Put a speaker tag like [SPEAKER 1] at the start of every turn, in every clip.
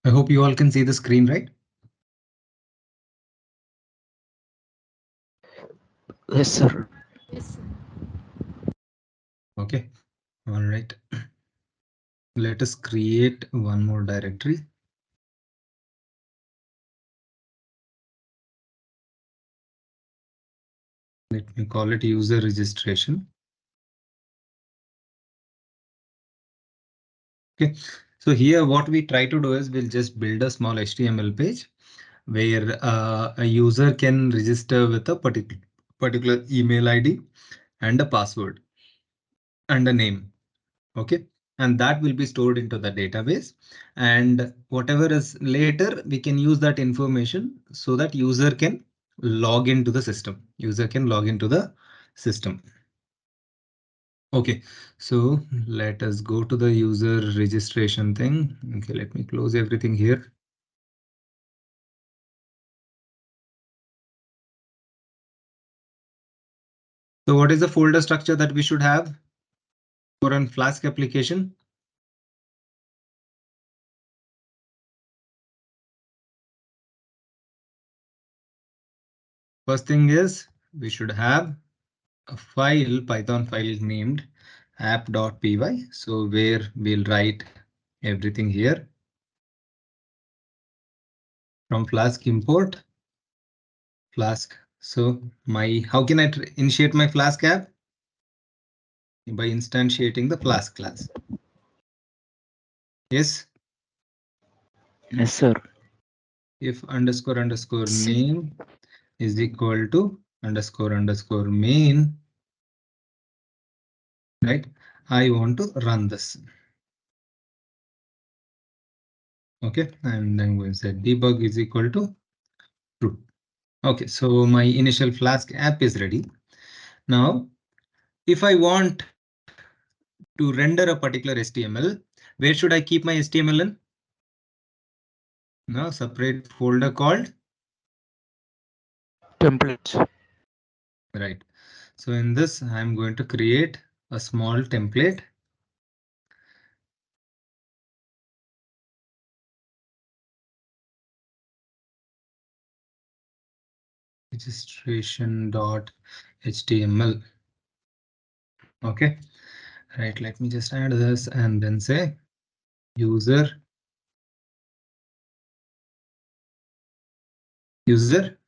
[SPEAKER 1] I hope you all can see the screen, right?
[SPEAKER 2] Yes, sir.
[SPEAKER 3] Yes, sir.
[SPEAKER 1] Okay, all right. Let us create one more directory. Let me call it user registration. Okay, so here what we try to do is we'll just build a small HTML page where a user can register with a particular email ID and a password and a name. Okay, and that will be stored into the database, and whatever is later we can use that information so that user can log into the system. User can log into the system. Okay, so let us go to the user registration thing. Okay, let me close everything here. So what is the folder structure that we should have for a Flask application? First thing is we should have a file, Python file named app.py. So where we'll write everything here from Flask import Flask. So how can I initiate my Flask app? By instantiating the Flask class. Yes.
[SPEAKER 2] Yes, sir.
[SPEAKER 1] If underscore underscore name is equal to underscore underscore main, right? I want to run this. Okay, and then we'll say debug is equal to true. Okay, so my initial Flask app is ready. Now, if I want to render a particular HTML, where should I keep my HTML in? Now, separate folder called
[SPEAKER 2] Templates.
[SPEAKER 1] right. So in this, I'm going to create a small template. Registration.html. Okay, right. Let me just add this and then say user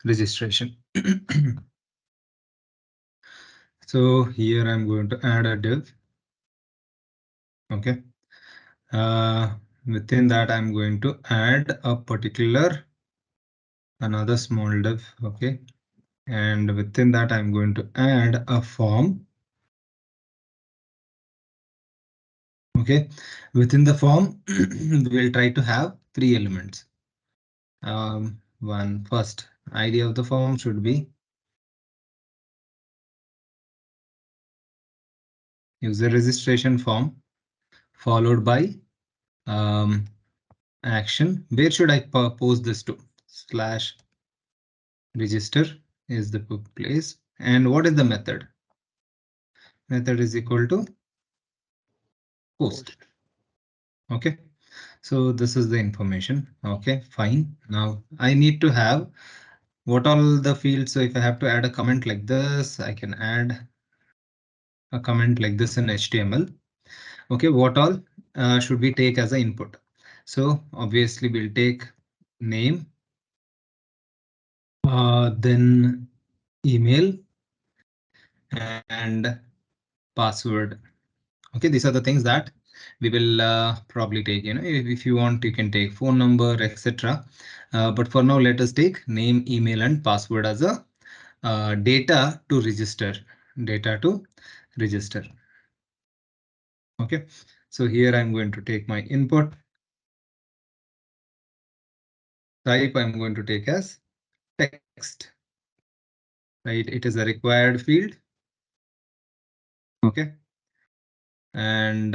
[SPEAKER 1] registration. So here I'm going to add a div. Okay. Within that, I'm going to add a particular another small div. Okay. And within that, I'm going to add a form. Okay. Within the form, we'll try to have 3 elements. One first ID of the form should be user registration form, followed by action. Where should I post this to? Slash register is the place. And what is the method? Method is equal to post. Okay, so this is the information. Okay, fine. Now I need to have what all the fields. So if I have to add a comment like this, I can add a comment like this in HTML. Okay, what all should we take as an input? So obviously we'll take name, then email and password. Okay, these are the things that we will probably take. If you want, you can take phone number, etc. But for now, let us take name, email, and password as a data to register. Data to register. Okay, so here I'm going to take my input type. I'm going to take as text. Right, it is a required field. Okay, and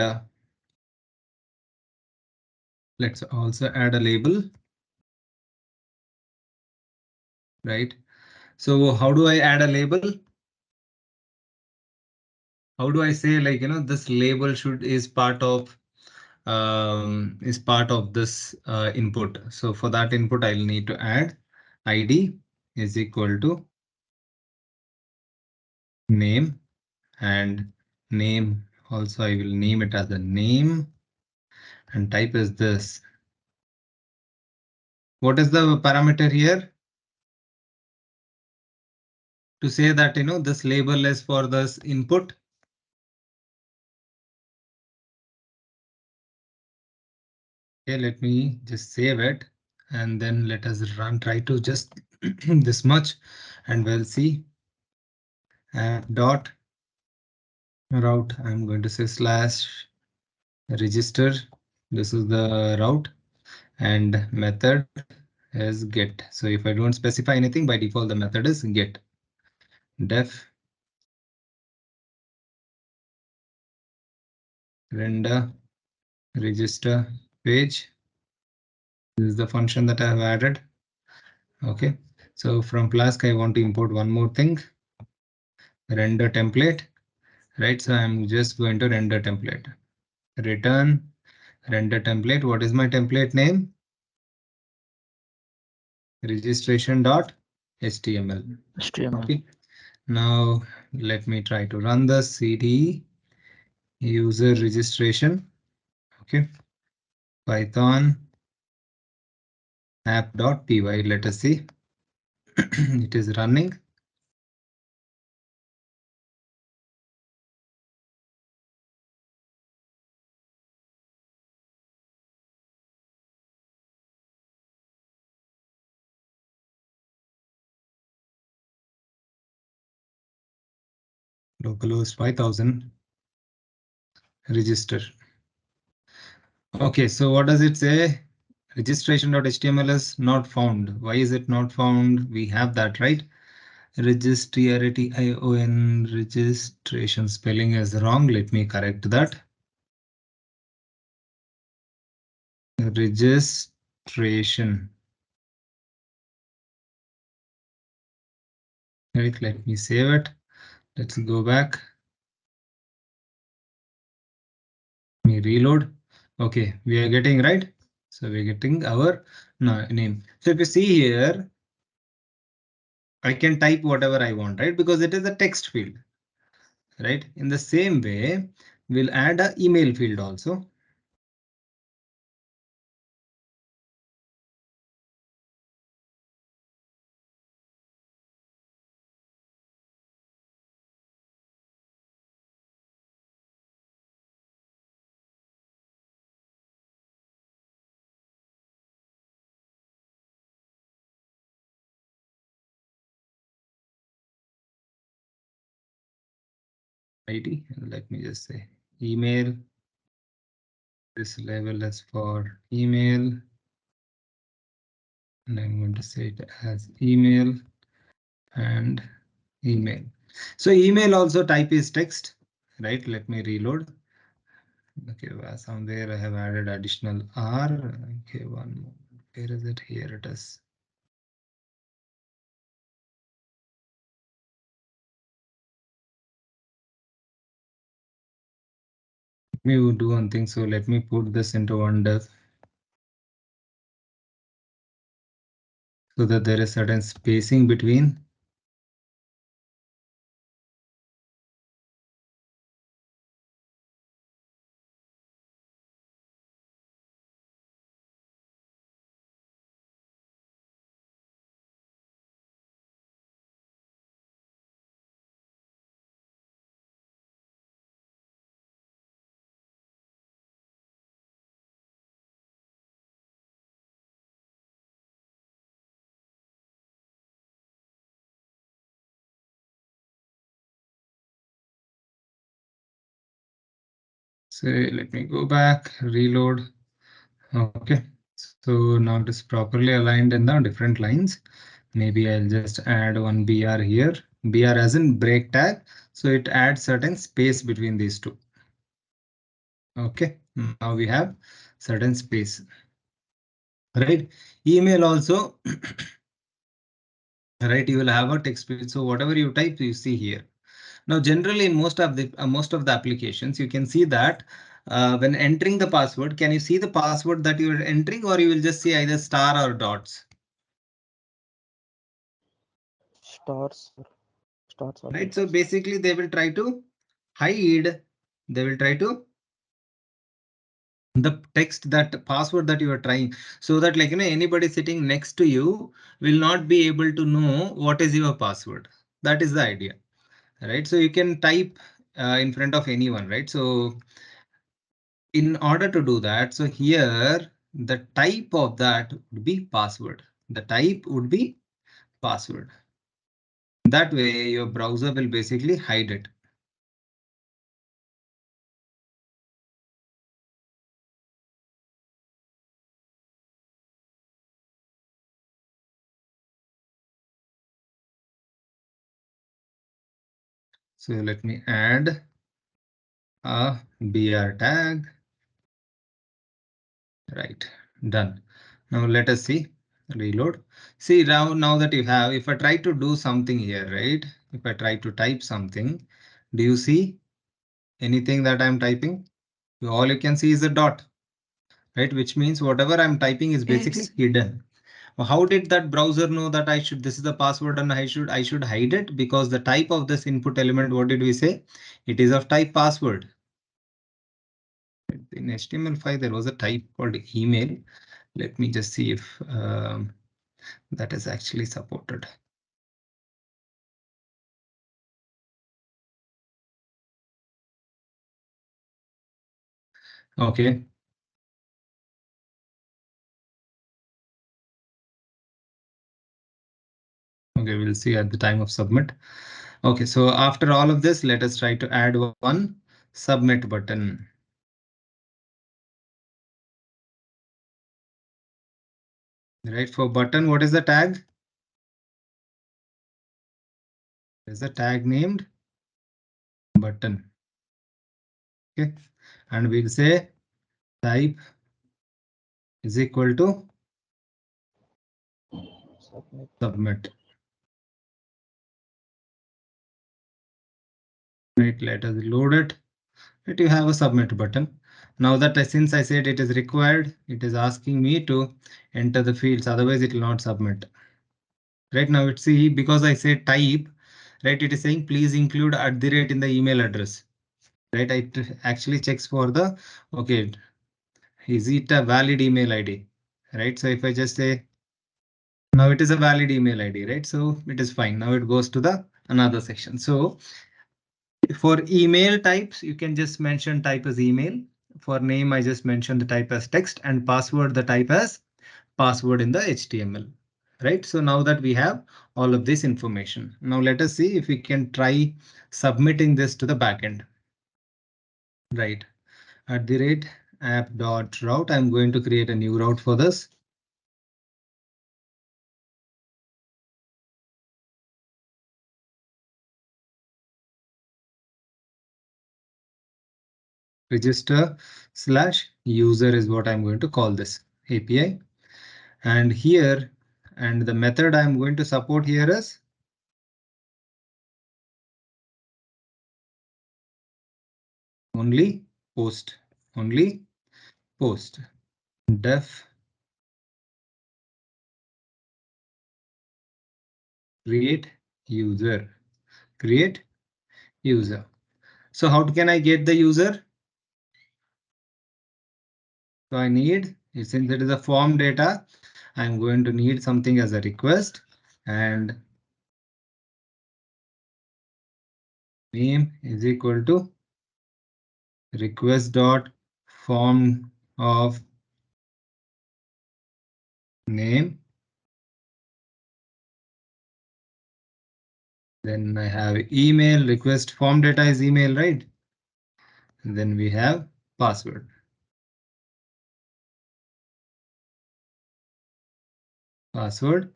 [SPEAKER 1] let's also add a label. Right, so how do I add a label? How do I say, like, this label is part of is part of this input. So for that input, I'll need to add ID is equal to name, and name also I will name it as a name, and type is this. What is the parameter here? To say that, this label is for this input. Okay, let me just save it and then let us run, try to just this much, and we'll see app dot route. I'm going to say slash register. This is the route, and method is get. So if I don't specify anything, by default the method is get. Def render register page. This is the function that I have added. Okay, so from Flask I want to import one more thing, render template. Right, so I'm just going to render template. Return render template. What is my template name? Registration.html.
[SPEAKER 2] HTML.
[SPEAKER 1] Okay, now let me try to run the cd user registration. Okay, Python app.py. Let us see. It is running. Localhost 5000 register. Okay, so what does it say? Registration.html is not found. Why is it not found? We have that, right? Registrion registration spelling is wrong. Let me correct that. Registration. Right, let me save it. Let's go back. Let me reload. Okay, we are getting right. So we're getting our name. So if you see here, I can type whatever I want, right? Because it is a text field, right? In the same way, we'll add an email field also. ID. Let me just say email. This level is for email. And I'm going to say it as email and email. So email also type is text, right? Let me reload. Okay, somewhere I have added additional R. Okay, one more. Where is it? Here it is. Let me do one thing. So let me put this into one div so that there is certain spacing between. So let me go back, reload. Okay, so now it is properly aligned in the different lines. Maybe I'll just add one BR here. BR as in break tag. So it adds certain space between these two. Okay, now we have certain space. Right, email also. Right, you will have a text field. So whatever you type, you see here. Now, generally in most of the applications, you can see that when entering the password, can you see the password that you are entering, or you will just see either star or dots?
[SPEAKER 2] Stars, sir. Stars or
[SPEAKER 1] Right. So
[SPEAKER 2] dots.
[SPEAKER 1] basically they will try to hide, they will try to the text, that password that you are trying, so that like anybody sitting next to you will not be able to know what is your password. That is the idea, right? So you can type in front of anyone, right? So in order to do that, so here the type of that would be password. The type would be password. That way your browser will basically hide it. So let me add a BR tag. Right, done. Now let us see, reload. See now that you have, if I try to do something here, right? If I try to type something, do you see anything that I'm typing? All you can see is a dot, right? Which means whatever I'm typing is basically hidden. How did that browser know that this is the password and I should hide it? Because the type of this input element, what did we say? It is of type password. In HTML5 there was a type called email. Let me just see if that is actually supported. Okay. Okay, we'll see at the time of submit. Okay, so after all of this, let us try to add one submit button. Right, for button, what is the tag? There's a tag named button. Okay, and we'll say type is equal to
[SPEAKER 2] Submit.
[SPEAKER 1] submit. Right, let us load it. Right, you have a submit button. Now that since I said it is required, it is asking me to enter the fields, otherwise it will not submit. Right now it's see, because I say type, right, it is saying please include @ in the email address. Right, it actually checks for the, okay, is it a valid email ID? Right, so if I just say now it is a valid email ID, right? So it is fine. Now it goes to the another section. So for email types, you can just mention type as email. For name, I just mentioned the type as text, and password the type as password in the HTML. Right. So now that we have all of this information, now let us see if we can try submitting this to the backend. Right. @app.route. I'm going to create a new route for this. Register/user is what I'm going to call this API. And here, and the method I'm going to support here is only post, only post. Def create user, create user. So how can I get the user? So I need, since it is a form data, I'm going to need something as a request, and name is equal to request dot form of name. Then I have email, request form data is email, right? And then we have password. Password.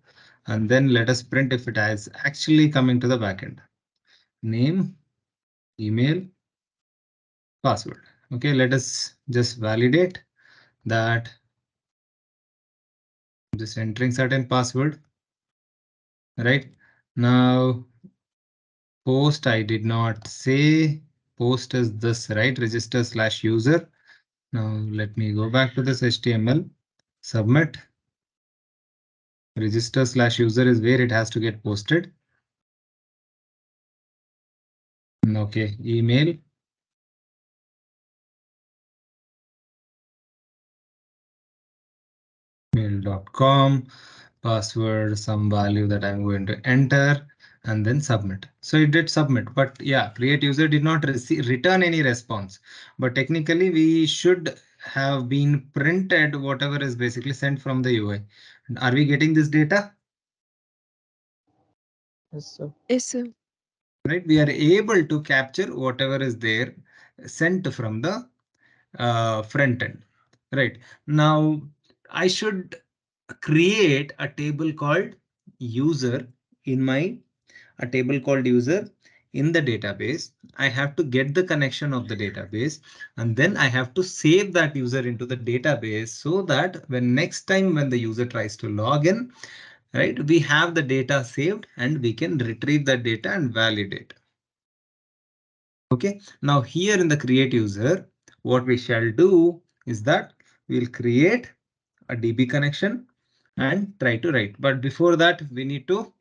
[SPEAKER 1] And then let us print if it is actually coming to the backend. Name, email, password. Okay, let us just validate that. Just entering certain password. Right now, post I did not say post is this, right? Register/user. Now let me go back to this HTML, submit, register/user is where it has to get posted. Okay, email, mail.com, password, some value that I'm going to enter, and then submit. So it did submit, but yeah, create user did not return any response. But technically we should have been printed whatever is basically sent from the UI. Are we getting this data?
[SPEAKER 2] Yes, sir.
[SPEAKER 3] Yes, sir.
[SPEAKER 1] Right, we are able to capture whatever is there sent from the front end. Right now, I should create a table called user in my a table called user in the database. I have to get the connection of the database and then I have to save that user into the database so that when next time when the user tries to log in, right, we have the data saved and we can retrieve that data and validate. Okay, now here in the create user, what we shall do is that we'll create a DB connection and try to write. But before that, we need to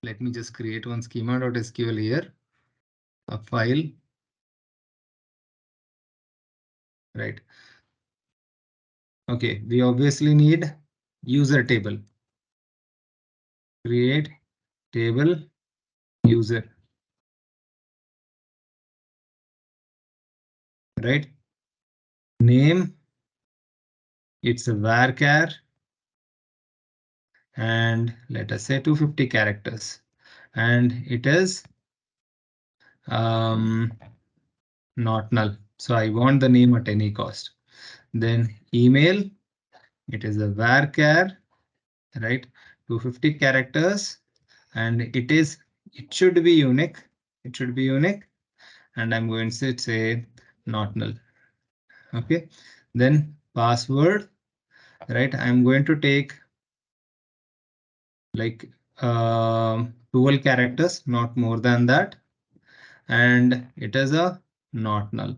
[SPEAKER 1] let me just create one schema.sql here, a file, right? Okay, we obviously need user table, create table user, right? Name, it's a varchar and let us say 250 characters and it is not null. So I want the name at any cost. Then email, it is a varchar, right? 250 characters and it should be unique. It should be unique. And I'm going to say not null. Okay. Then password, right? I'm going to take like 12 characters, not more than that. And it is a not null.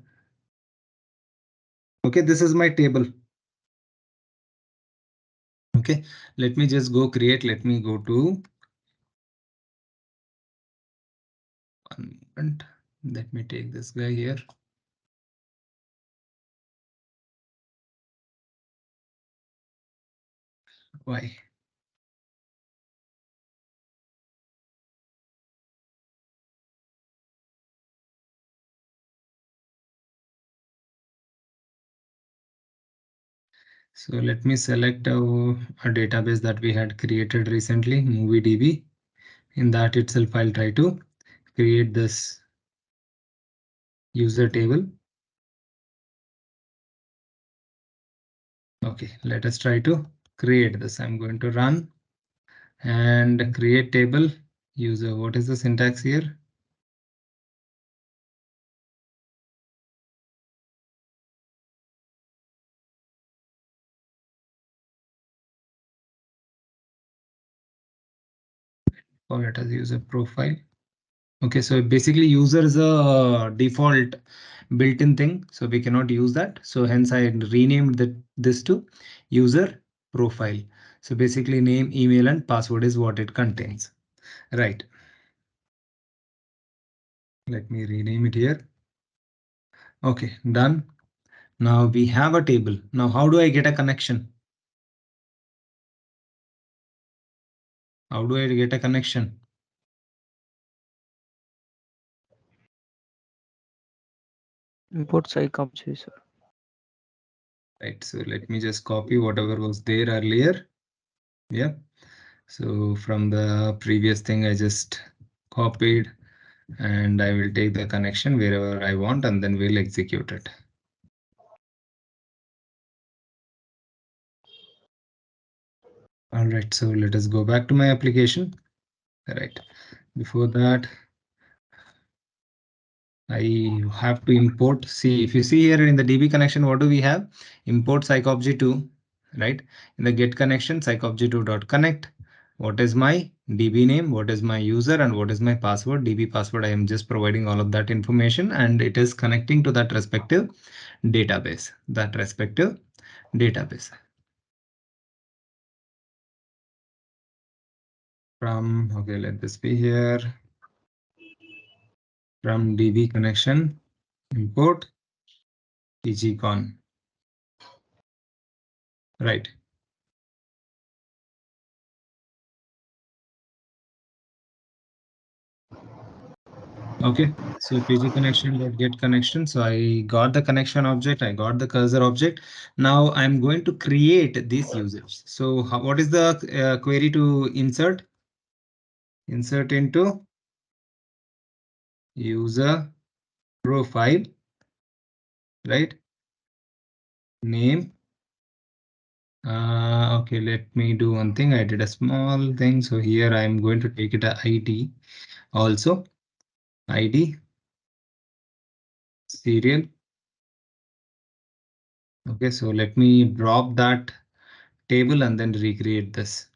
[SPEAKER 1] Okay, this is my table. Okay, let me just go create. Let me go to 1 moment. Let me take this guy here. Why? So let me select a database that we had created recently, MovieDB. In that itself, I'll try to create this user table. Okay, let us try to create this. I'm going to run and create table user. What is the syntax here? Call it as user profile. Okay, so basically user is a default built-in thing, so we cannot use that. So hence I renamed this to user profile. So basically name, email and password is what it contains. Right. Let me rename it here. Okay, done. Now we have a table. Now how do I get a connection? How do I get a connection?
[SPEAKER 2] Import site object, sir.
[SPEAKER 1] Right, so let me just copy whatever was there earlier. Yeah. So from the previous thing, I just copied and I will take the connection wherever I want and then we'll execute it. All right, so let us go back to my application. All right, before that, I have to import. See, if you see here in the DB connection, what do we have? Import psychobj2, right? In the get connection, psychobj2.connect. what is my DB name, what is my user, and what is my password. DB password, I am just providing all of that information, and it is connecting to that respective database, from, okay, let this be here, from DB connection, import tgcon, right? Okay, so PG connection dot get connection. So I got the connection object, I got the cursor object. Now I'm going to create these users. So what is the query to insert? Insert into user profile, right? Name. Okay, let me do one thing. I did a small thing. So here I'm going to take it a ID also. ID, serial. Okay, so let me drop that table and then recreate this.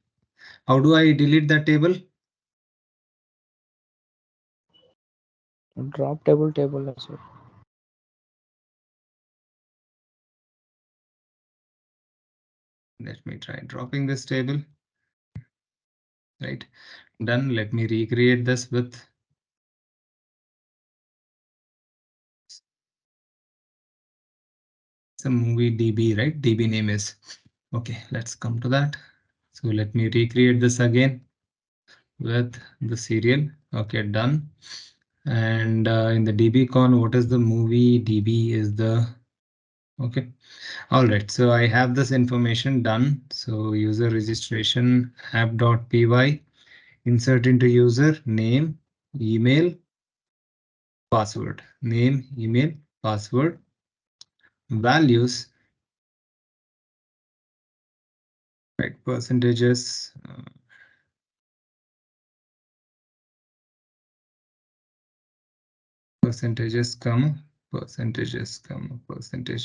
[SPEAKER 1] How do I delete that table?
[SPEAKER 2] Drop table as well.
[SPEAKER 1] Let me try dropping this table. Right, done. Let me recreate this with some movie DB, right? DB name is, okay, let's come to that. So let me recreate this again with the serial. Okay, done. And in the DB con, what is the movie? DB is the, okay. All right, so I have this information done. So user registration app.py, insert into user name, email, password, name, email, password, values, right? Percentages, percentage,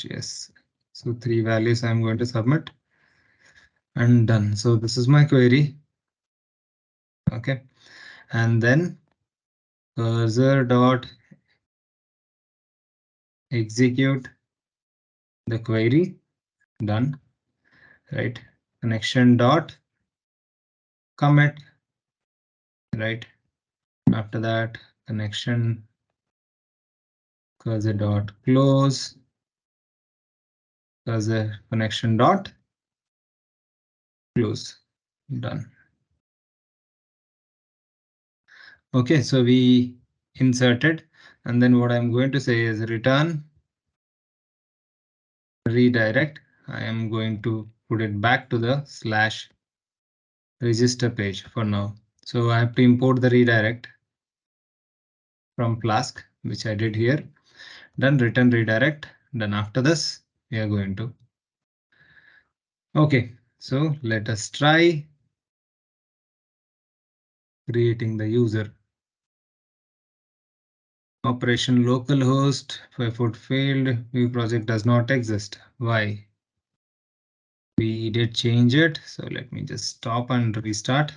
[SPEAKER 1] yes. So three values I'm going to submit and done. So this is my query. Okay, and then cursor dot execute the query, done, right? Connection dot commit, right? After that, connection cursor dot close, cursor connection dot close, done. Okay, so we inserted, and then what I'm going to say is return redirect. I am going to put it back to the slash register page for now. So I have to import the redirect from Flask, which I did here. Then return redirect. Then after this, we are going to. Okay, so let us try creating the user. Operation localhost 54 failed. View project does not exist. Why? We did change it. So let me just stop and restart.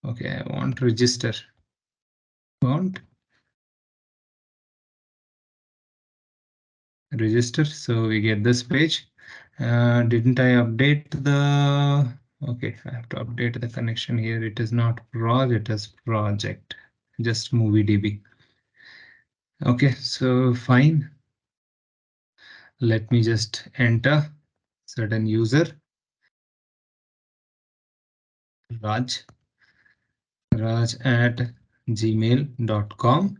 [SPEAKER 1] Okay, I want register. Want register. So we get this page. Didn't I update the? Okay, I have to update the connection here. It is not proj, it is project. Just movie DB. Okay, so fine. Let me just enter certain user Raj at gmail.com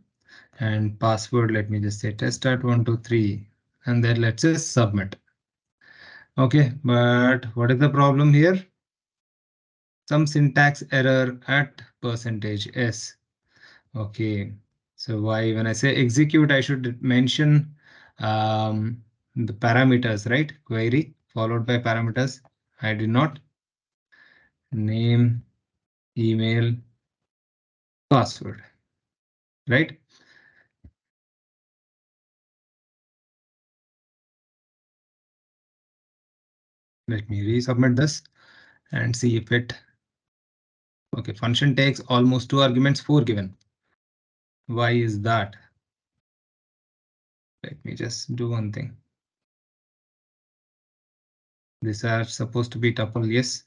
[SPEAKER 1] and password. Let me just say test.123 and then let's just submit. Okay, but what is the problem here? Some syntax error at %s. Okay, so why when I say execute, I should mention the parameters, right? Query followed by parameters. I did not. Name, email, password, right? Let me resubmit this and see if it. Okay, function takes almost 2 arguments, 4 given. Why is that? Let me just do one thing. These are supposed to be tuple, yes.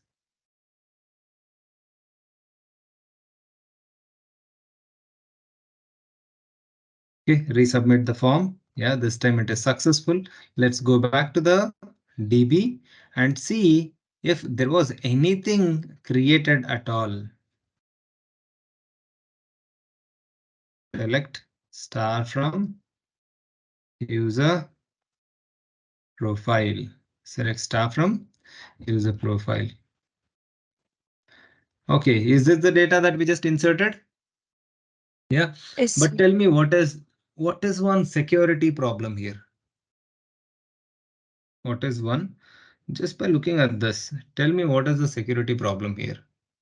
[SPEAKER 1] Okay, resubmit the form. Yeah, this time it is successful. Let's go back to the DB and see if there was anything created at all. Select star from user profile. Select star from user profile. Okay, is this the data that we just inserted? Yeah,
[SPEAKER 3] Yes,
[SPEAKER 1] but
[SPEAKER 3] sir.
[SPEAKER 1] tell me what is one security problem here? What is one? Just by looking at this, tell me what is the security problem here?